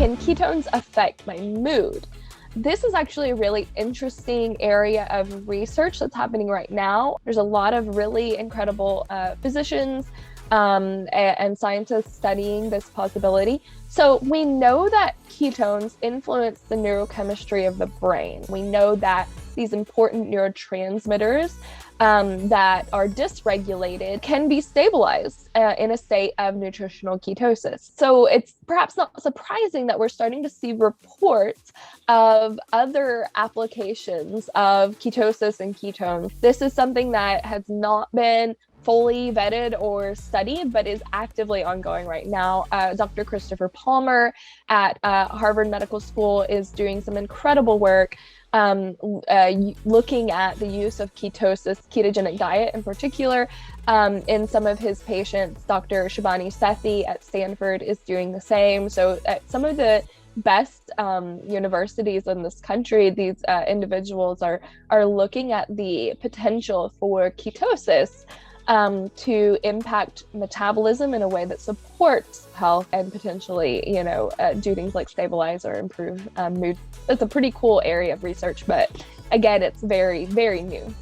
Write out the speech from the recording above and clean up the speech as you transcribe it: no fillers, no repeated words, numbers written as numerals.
can ketones affect my mood? This is actually a really interesting area of research that's happening right now. There's a lot of really incredible physicians and scientists studying this possibility. So we know that ketones influence the neurochemistry of the brain. We know that these important neurotransmitters that are dysregulated can be stabilized in a state of nutritional ketosis. So it's perhaps not surprising that we're starting to see reports of other applications of ketosis and ketones. This is something that has not been fully vetted or studied, but is actively ongoing right now. Dr. Christopher Palmer at Harvard Medical School is doing some incredible work looking at the use of ketosis, ketogenic diet in particular, in some of his patients. Dr. Shabani Sethi at Stanford is doing the same. So at some of the best universities in this country, these individuals are looking at the potential for ketosis to impact metabolism in a way that supports health and potentially, do things like stabilize or improve mood. It's a pretty cool area of research, but again, it's very, very new.